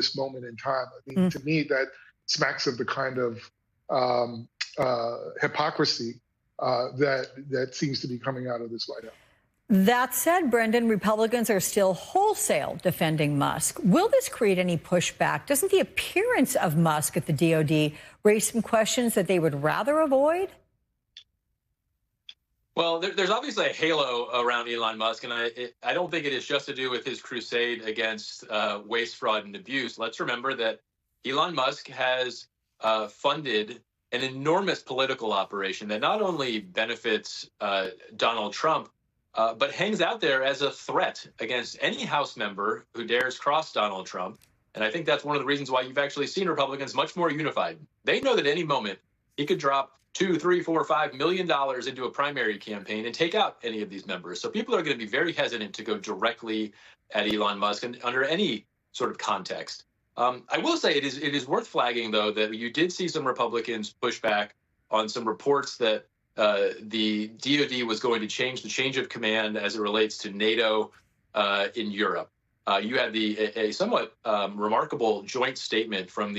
this moment in time. I mean, to me, that smacks of the kind of hypocrisy that seems to be coming out of this White House. That said, Brendan, Republicans are still wholesale defending Musk. Will this create any pushback? Doesn't the appearance of Musk at the DOD raise some questions that they would rather avoid? Well, there's obviously a halo around Elon Musk, and I don't think it is just to do with his crusade against waste, fraud, and abuse. Let's remember that Elon Musk has funded an enormous political operation that not only benefits Donald Trump, but hangs out there as a threat against any House member who dares cross Donald Trump. And I think that's one of the reasons why you've actually seen Republicans much more unified. They know that any moment he could drop $2, $3, $4, $5 million into a primary campaign and take out any of these members. So people are going to be very hesitant to go directly at Elon Musk and under any sort of context. I will say it is worth flagging, though, that you did see some Republicans push back on some reports that the DOD was going to change the change of command as it relates to NATO in Europe. You had a somewhat remarkable joint statement from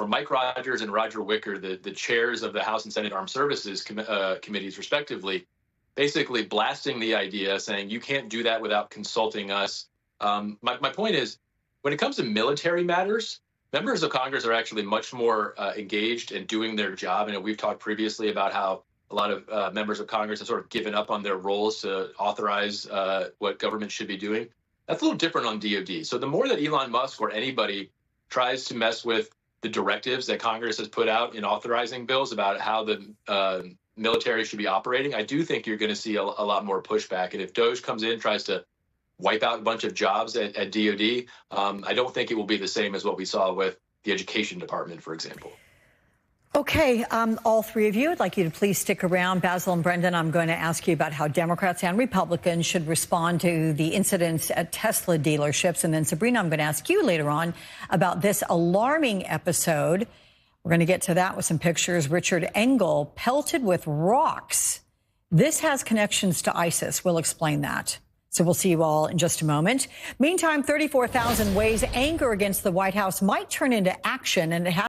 Mike Rogers and Roger Wicker, the chairs of the House and Senate Armed Services committees, respectively, basically blasting the idea, saying you can't do that without consulting us. My point is, when it comes to military matters, members of Congress are actually much more engaged in doing their job. And we've talked previously about how a lot of members of Congress have sort of given up on their roles to authorize what government should be doing. That's a little different on DOD. So the more that Elon Musk or anybody tries to mess with the directives that Congress has put out in authorizing bills about how the military should be operating, I do think you're going to see a lot more pushback. And if DOJ comes in, tries to wipe out a bunch of jobs at DOD, I don't think it will be the same as what we saw with the Education Department, for example. Okay, all three of you, I'd like you to please stick around. Basil and Brendan, I'm going to ask you about how Democrats and Republicans should respond to the incidents at Tesla dealerships. And then, Sabrina, I'm going to ask you later on about this alarming episode. We're going to get to that with some pictures. Richard Engel pelted with rocks. This has connections to ISIS. We'll explain that. So we'll see you all in just a moment. Meantime, 34,000 ways anger against the White House might turn into action, and it has